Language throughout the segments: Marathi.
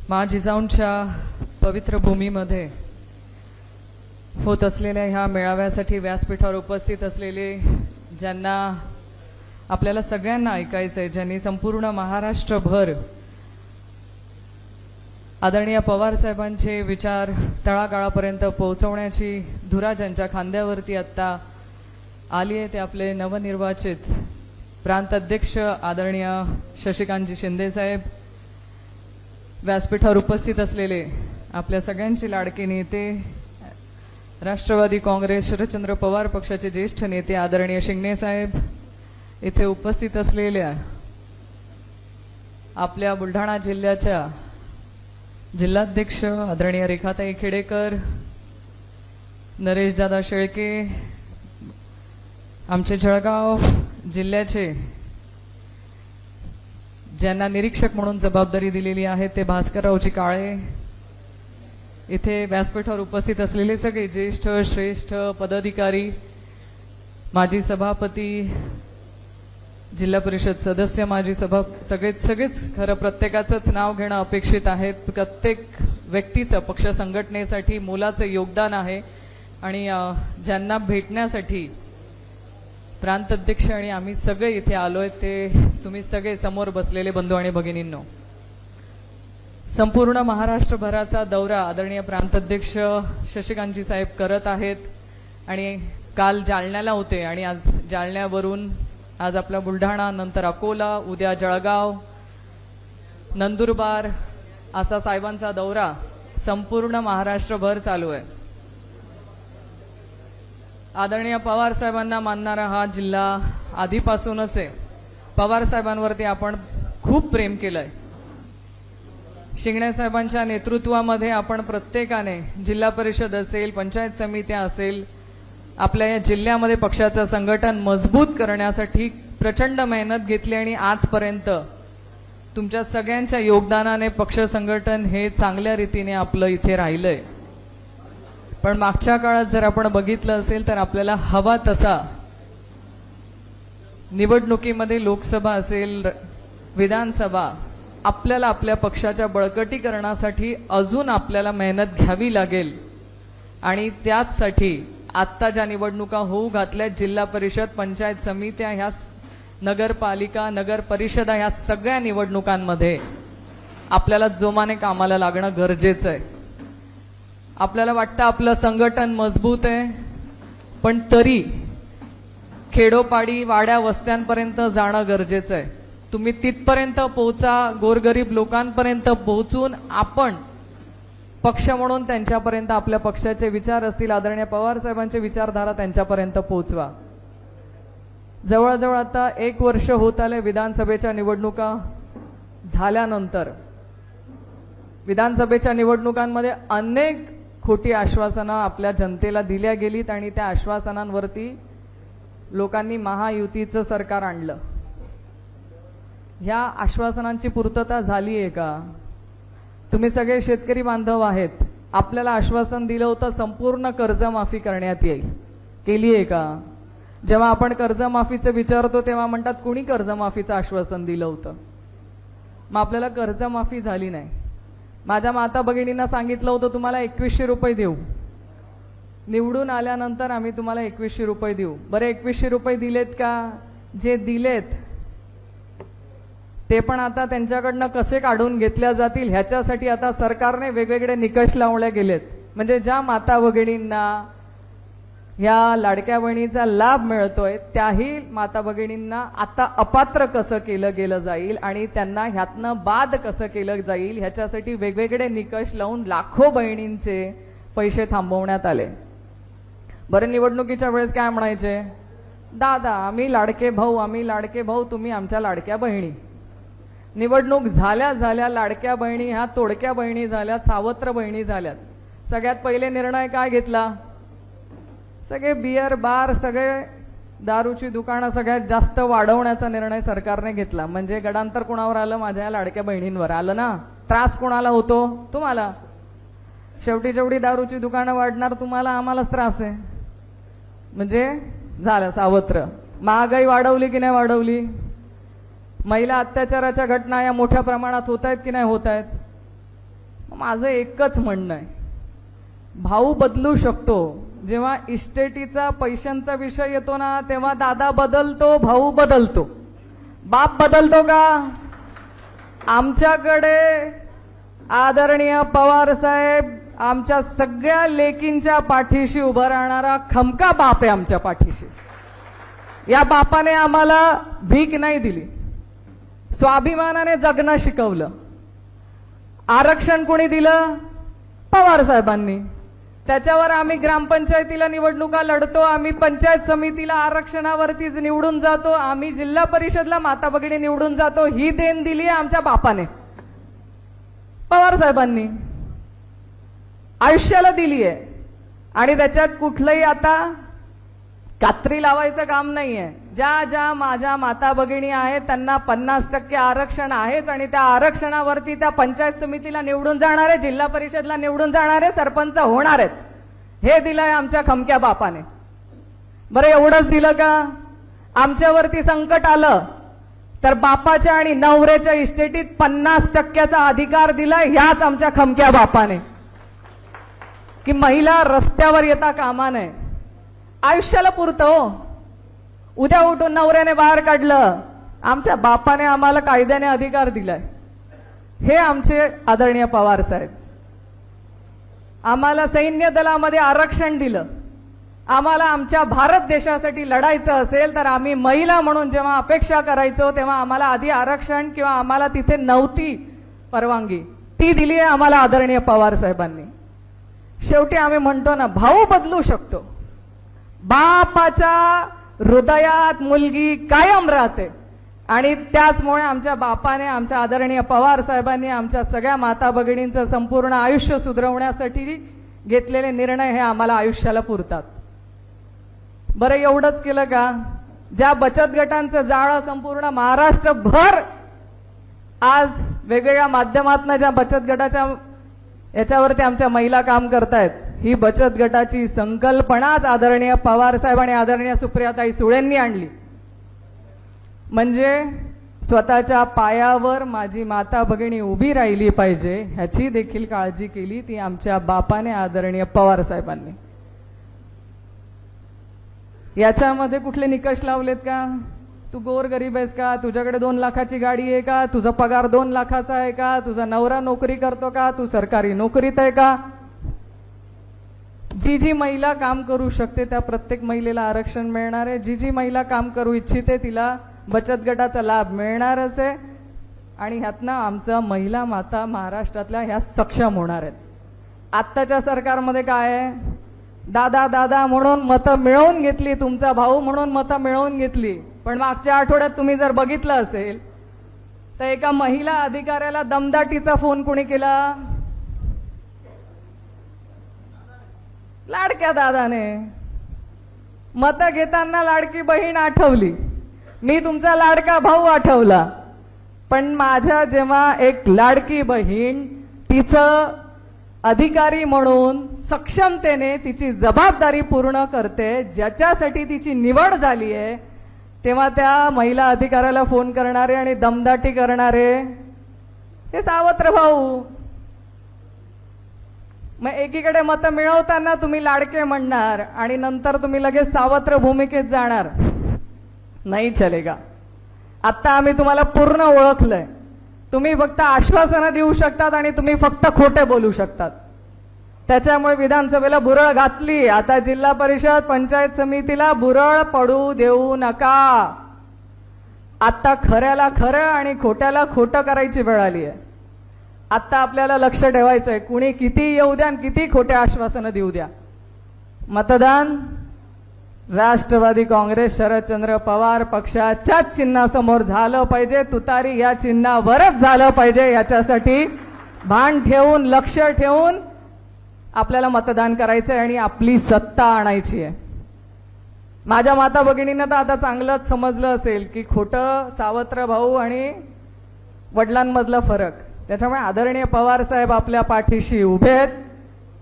माँ जिजाऊंच्या पवित्र भूमीमध्ये होत असलेल्या ह्या मेळाव्यासाठी व्यासपीठावर उपस्थित असलेले ज्यांना आपल्याला सगळ्यांना ऐकायचं आहे, ज्यांनी संपूर्ण महाराष्ट्रभर आदरणीय पवार साहेबांचे विचार तळागाळापर्यंत पोहोचवण्याची धुरा ज्यांच्या खांद्यावरती आत्ता आली आहे ते आपले नवनिर्वाचित प्रांत अध्यक्ष आदरणीय शशिकांतजी शिंदे साहेब, व्यासपीठावर उपस्थित असलेले आपल्या सगळ्यांचे लाडके नेते, राष्ट्रवादी काँग्रेस शरदचंद्र पवार पक्षाचे ज्येष्ठ नेते आदरणीय शिंगणे साहेब, इथे उपस्थित असलेल्या आपल्या बुलढाणा जिल्ह्याच्या जिल्हाध्यक्ष आदरणीय रेखाताई खेडेकर, नरेशदादा शेळके, आमचे जळगाव जिल्ह्याचे ज्यांना निरीक्षक म्हणून जबाबदारी दिलेली आहे ते भास्कररावजी काळे, इथे व्यासपीठावर उपस्थित असलेले सगळे ज्येष्ठ श्रेष्ठ पदाधिकारी, माजी सभापती, जिल्हा परिषद सदस्य, माजी सगळेच खरं प्रत्येकाचंच नाव घेणं अपेक्षित आहे. प्रत्येक व्यक्तीचं पक्ष संघटनेसाठी मोलाचं योगदान आहे आणि ज्यांना भेटण्यासाठी प्रांत अध्यक्ष आणि आम्ही सगळे इथे आलोय ते तुम्ही सगळे समोर बसलेले बंधू आणि भगिनींनो, संपूर्ण महाराष्ट्रभराचा दौरा आदरणीय प्रांत अध्यक्ष शशिकांतजी साहेब करत आहेत आणि काल जालन्याला होते आणि आज जालन्यावरून आज आपला बुलढाणा, नंतर अकोला, उद्या जळगाव, नंदुरबार असा साहेबांचा दौरा संपूर्ण महाराष्ट्रभर चालू आहे. आदरणीय पवार साहेबांना मानणारा हा जिल्हा आधीपासूनच आहे. पवार साहेबांवरती आपण खूप प्रेम केलंय. शिंगणे साहेबांच्या नेतृत्वामध्ये आपण प्रत्येकाने जिल्हा परिषद असेल, पंचायत समित्या असेल, आपल्या या जिल्ह्यामध्ये पक्षाचं संघटन मजबूत करण्यासाठी प्रचंड मेहनत घेतली आणि आजपर्यंत तुमच्या सगळ्यांच्या योगदानाने पक्ष संघटन हे चांगल्या रीतीने आपलं इथे राहिलंय. पण मागच्या काळात जर आपण बघितलं असेल तर आपल्याला हवा तसा निवडणुकीमध्ये लोकसभा असेल, विधानसभा, आपल्याला आपल्या पक्षाच्या बळकटीकरणासाठी अजून आपल्याला मेहनत घ्यावी लागेल आणि त्याचसाठी आत्ता ज्या निवडणुका होऊ घातल्या, जिल्हा परिषद, पंचायत समित्या, ह्या नगरपालिका, नगर परिषदा, ह्या सगळ्या निवडणुकांमध्ये आपल्याला जोमाने कामाला लागणं गरजेचं आहे. आपल्याला वाटतं आपलं संघटन मजबूत आहे, पण तरी खेडोपाडी, वाड्या, वस्त्यांपर्यंत जाणं गरजेचं आहे. तुम्ही तिथपर्यंत पोहोचा, गोरगरीब लोकांपर्यंत पोहोचून आपण पक्ष म्हणून त्यांच्यापर्यंत आपल्या पक्षाचे विचार असतील, आदरणीय पवार साहेबांचे विचारधारा त्यांच्यापर्यंत पोहोचवा. जवळजवळ आता 1 वर्ष होत आले विधानसभेच्या निवडणुका झाल्यानंतर. विधानसभेच्या निवडणुकांमध्ये अनेक खोटी आश्वासनं आपल्या जनतेला दिल्या गेलीत आणि त्या आश्वासनांवरती लोकांनी महायुतीचं सरकार आणलं. ह्या आश्वासनांची पूर्तता झाली आहे का? तुम्ही सगळे शेतकरी बांधव आहेत, आपल्याला आश्वासन दिलं होतं संपूर्ण कर्जमाफी करण्यात येईल, केली आहे का? जेव्हा आपण कर्जमाफीचं विचारतो तेव्हा म्हणतात कुणी कर्जमाफीचं आश्वासन दिलं होतं? मग आपल्याला कर्जमाफी झाली नाही. माझ्या माता भगिनींना सांगितलं होतं तुम्हाला 2100 रुपये देऊ, निवडून आल्यानंतर आम्ही तुम्हाला 2100 रुपये देऊ. बरे 2100 रुपये दिलेत का? जे दिलेत ते पण आता त्यांच्याकडनं कसे काढून घेतल्या जातील ह्याच्यासाठी आता सरकारने वेगवेगळे निकष लावले गेलेत. म्हणजे ज्या माता भगिनींना ह्या लाडक्या बहिणीचा लाभ मिळतोय त्याही माता भगिनींना आता अपात्र कसं केलं गेलं जाईल आणि त्यांना ह्यातनं बाद कसं केलं जाईल ह्याच्यासाठी वेगवेगळे निकष लावून लाखो बहिणींचे पैसे थांबवण्यात आले. बरं, निवडणुकीच्या वेळेस काय म्हणायचे? दादा आम्ही लाडके भाऊ, आम्ही लाडके भाऊ, तुम्ही आमच्या लाडक्या बहिणी. निवडणूक झाल्या झाल्या लाडक्या बहिणी ह्या तोडक्या बहिणी झाल्यात, सावत्र बहिणी झाल्यात. सगळ्यात पहिले निर्णय काय घेतला? सगळे बियर बार, सगळे दारूची दुकानं सगळ्यात जास्त वाढवण्याचा निर्णय सरकारने घेतला. म्हणजे गडांतर कुणावर आलं? माझ्या या लाडक्या बहिणींवर आलं ना. त्रास कुणाला होतो? तुम्हाला. शेवटी जेवढी दारूची दुकानं वाढणार तुम्हाला, आम्हालाच त्रास आहे. म्हणजे झालं सावत्र. महागाई वाढवली की नाही वाढवली? महिला अत्याचाराच्या घटना या मोठ्या प्रमाणात होत आहेत की नाही होत आहेत? माझं एकच म्हणणं आहे, भाऊ बदलू शकतो. जेव्हा इस्टेटीचा पैशांचा विषय येतो ना, तेव्हा दादा बदलतो, भाऊ बदलतो. बाप बदलतो का? आमच्याकडे आदरणीय पवार साहेब आमच्या सगळ्या लेकींच्या पाठीशी उभा राहणारा खमका बाप आहे आमच्या पाठीशी. या बापाने आम्हाला भीक नाही दिली, स्वाभिमानाने जगणं शिकवलं. आरक्षण कोणी दिलं? पवार साहेबांनी. त्याच्यावर आम्ही ग्रामपंचायतीला निवडणुका लढतो, आम्ही पंचायत समितीला आरक्षणावरतीच निवडून जातो, आम्ही जिल्हा परिषदला माता भगिनी निवडून जातो. ही देण दिली आहे आमच्या बापाने, पवार साहेबांनी आयुष्याला दिली आहे. आणि त्याच्यात कुठलंही आता कात्री लावायचं काम नाहीये. ज्या ज्या माझ्या माता भगिनी आहेत त्यांना 50% आरक्षण आहेच, आणि त्या आरक्षणावरती त्या पंचायत समितीला निवडून जाणारे, जिल्हा परिषदला निवडून जाणारे, सरपंच होणार आहेत. हे दिलंय आमच्या खमक्या बापाने. बरं, एवढंच दिलं का? आमच्यावरती संकट आलं तर बापाच्या आणि नवऱ्याच्या इस्टेटीत 50%चा अधिकार दिलाय ह्याच आमच्या खमक्या बापाने. की महिला रस्त्यावर येता कामा नये. आयुष्याला पुरतं हो. उद्या उठून नवऱ्याने बाहेर काढलं, आमच्या बापाने आम्हाला कायद्याने अधिकार दिलाय. हे आमचे आदरणीय पवार साहेब. आम्हाला सैन्य दलामध्ये आरक्षण दिलं. आम्हाला आमच्या भारत देशासाठी लढायचं असेल तर आम्ही महिला म्हणून जेव्हा अपेक्षा करायचो तेव्हा आम्हाला आधी आरक्षण किंवा आम्हाला तिथे नव्हती परवानगी, ती दिली आहे आम्हाला आदरणीय पवार साहेबांनी. शेवटी आम्ही म्हणतो ना, भाऊ बदलू शकतो. बापाच्या हृदयात मुलगी कायम राहते, आणि त्याचमुळे आमच्या बापाने, आमच्या आदरणीय पवार साहेबांनी आमच्या सगळ्या माता भगिनींचं संपूर्ण आयुष्य सुधरवण्यासाठी घेतलेले निर्णय हे आम्हाला आयुष्याला पुरतात. बरं, एवढंच केलं का? ज्या बचत गटांचं जाळं संपूर्ण महाराष्ट्रभर आज वेगवेगळ्या माध्यमातून ज्या बचत गटाच्या याच्यावरती आमच्या महिला काम करतायत, ही बचत गटाची संकल्पनाच आदरणीय पवार साहेब आणि आदरणीय सुप्रियाताई सुळेंनी आणली. म्हणजे स्वतःच्या पायावर माझी माता भगिनी उभी राहिली पाहिजे ह्याची देखील काळजी केली ती आमच्या बापाने, आदरणीय पवार साहेबांनी. याच्यामध्ये कुठले निकष लावलेत का? तू गोरगरीब आहेस का? तुझ्याकडे 2 लाखाची गाडी आहे का? तुझा पगार 2 लाखाचा आहे का? तुझा नवरा नोकरी करतो का? तू सरकारी नोकरीत आहे का? जी जी महिला काम करू शकते त्या प्रत्येक महिलेला आरक्षण मिळणार आहे. जी जी महिला काम करू इच्छिते तिला बचत गटाचा लाभ मिळणारच आहे. आणि ह्यातनं आमचा महिला माता महाराष्ट्रातल्या ह्या सक्षम होणार आहेत. आत्ताच्या सरकारमध्ये काय आहे? दादा दादा म्हणून मतं मिळवून घेतली, तुमचा भाऊ म्हणून मतं मिळवून घेतली. पण मागच्या आठवड्यात तुम्ही जर बघितलं असेल तर एका महिला अधिकाऱ्याला दमदाटीचा फोन कोणी केला? लाडक्या दादाने. मतं घेताना लाडकी बहीण आठवली, मी तुमचा लाडका भाऊ आठवला. पण माझ्या जेव्हा एक लाडकी बहीण तिचं अधिकारी म्हणून सक्षमतेने तिची जबाबदारी पूर्ण करते, ज्याच्यासाठी तिची निवड झाली आहे, तेव्हा त्या महिला अधिकाऱ्याला फोन करणारे आणि दमदाटी करणारे हे सावत्र भाऊ. मग एकीकडे मतं मिळवताना तुम्ही लाडके म्हणणार आणि नंतर तुम्ही लगेच सावत्र भूमिकेत जाणार, नाही चलेगा. आता आम्ही तुम्हाला पूर्ण ओळखलंय. तुम्ही फक्त आश्वासनं देऊ शकतात आणि तुम्ही फक्त खोटे बोलू शकतात. त्याच्यामुळे विधानसभेला बुरळ घातली, आता जिल्हा परिषद पंचायत समितीला बुरळ पडू देऊ नका. आता खऱ्याला खरं आणि खोट्याला खोटं करायची वेळ आली आहे. आता आपल्याला लक्ष ठेवायचंय, कुणी किती येऊ द्या आणि किती खोटे आश्वासनं देऊ द्या, मतदान राष्ट्रवादी काँग्रेस शरदचंद्र पवार पक्षाच्याच चिन्हासमोर झालं पाहिजे. तुतारी या चिन्हावरच झालं पाहिजे. याच्यासाठी भान ठेवून, लक्ष ठेवून आपल्याला मतदान करायचंय आणि आपली सत्ता आणायची आहे. माझ्या माता भगिनींना तर आता चांगलंच समजलं असेल की खोटं, सावत्र भाऊ आणि वडिलांमधला फरक. त्याच्यामुळे आदरणीय पवार साहेब आपल्या पाठीशी उभे आहेत.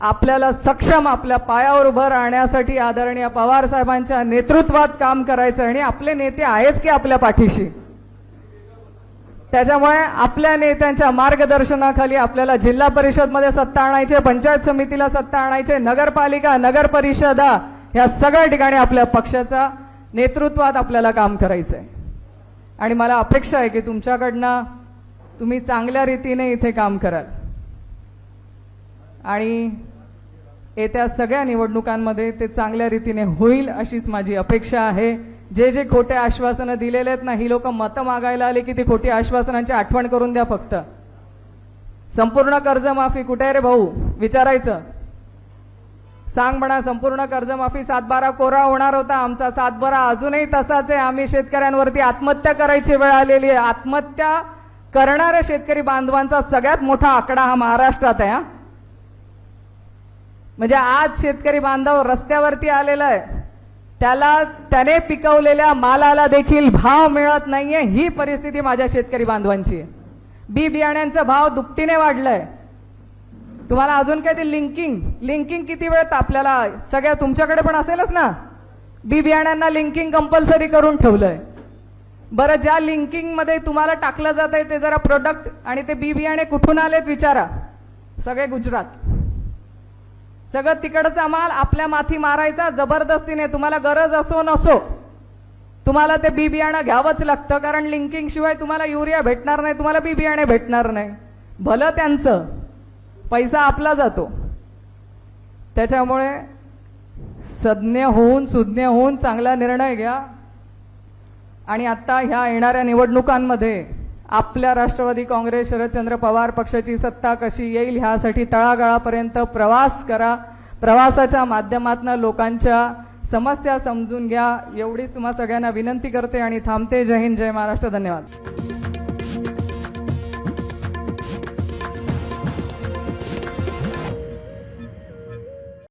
आपल्याला सक्षम आपल्या पायावर उभं राहण्यासाठी आदरणीय पवार साहेबांच्या नेतृत्वात काम करायचं आणि आपले नेते आहेत की आपल्या पाठीशी. त्याच्यामुळे आपल्या नेत्यांच्या मार्गदर्शनाखाली आपल्याला जिल्हा परिषदमध्ये सत्ता आणायचे, पंचायत समितीला सत्ता आणायचे, नगरपालिका, नगर परिषदा ह्या सगळ्या ठिकाणी आपल्या पक्षाचा नेतृत्वात आपल्याला काम करायचंय. आणि मला अपेक्षा आहे की तुमच्याकडनं तुम्ही चांगल्या रीतीने इथे काम कराल आणि येत्या सगळ्या निवडणुकांमध्ये ते चांगल्या रीतीने होईल अशीच माझी अपेक्षा आहे. जे जे खोटे आश्वासनं दिलेले आहेत ना, ही लोक मतं मागायला आले की ती खोटी आश्वासनांची आठवण करून द्या. फक्त संपूर्ण कर्जमाफी कुठे आहे रे भाऊ विचारायचं. सांग म्हणा संपूर्ण कर्जमाफी 7-12 कोरा होणार होता. आमचा 7-12 अजूनही तसाच आहे. आम्ही शेतकऱ्यांवरती आत्महत्या करायची वेळ आलेली आहे. आत्महत्या करणाऱ्या शेतकरी बांधवांचा सगळ्यात मोठा आकडा हा महाराष्ट्रात आहे. म्हणजे आज शेतकरी बांधव रस्त्यावरती आलेला आहे, त्याने पिकवलेल्या मालाला देखील भाव मिळत नाहीये. ही परिस्थिती माझ्या शेतकरी बांधवांची आहे. बी बियाण्यांचा भाव दुपटीने वाढलाय. तुम्हाला अजून काय ते लिंकिंग किती वेळ आपल्याला सगळ्या तुमच्याकडे पण असेलच ना. बी बियाण्यांना लिंकिंग कंपल्सरी करून ठेवलंय. बरं, ज्या लिंकिंग मध्ये तुम्हाला टाकलं जात आहे ते जरा प्रोडक्ट आणि ते बी बियाणे कुठून आलेत विचारा. सगळे गुजरात. सगळं तिकडचा माल आपल्या माथी मारायचा जबरदस्तीने. तुम्हाला गरज असो नसो तुम्हाला ते बी बियाणं घ्यावंच लागतं, कारण लिंकिंग शिवाय तुम्हाला युरिया भेटणार नाही, तुम्हाला बी बियाणे भेटणार नाही. भलं त्यांचं, पैसा आपला जातो. त्याच्यामुळे सज्ञ होऊन सुज्ञ होऊन चांगला निर्णय घ्या. आणि आता ह्या येणाऱ्या निवडणुकांमध्ये आपल्या राष्ट्रवादी काँग्रेस शरदचंद्र पवार पक्षाची सत्ता कशी येईल ह्यासाठी तळागाळापर्यंत प्रवास करा. प्रवासाच्या माध्यमातून लोकांच्या समस्या समजून घ्या. एवढीच तुम्हा सगळ्यांना विनंती करते आणि थांबते. जय हिंद, जय महाराष्ट्र. धन्यवाद.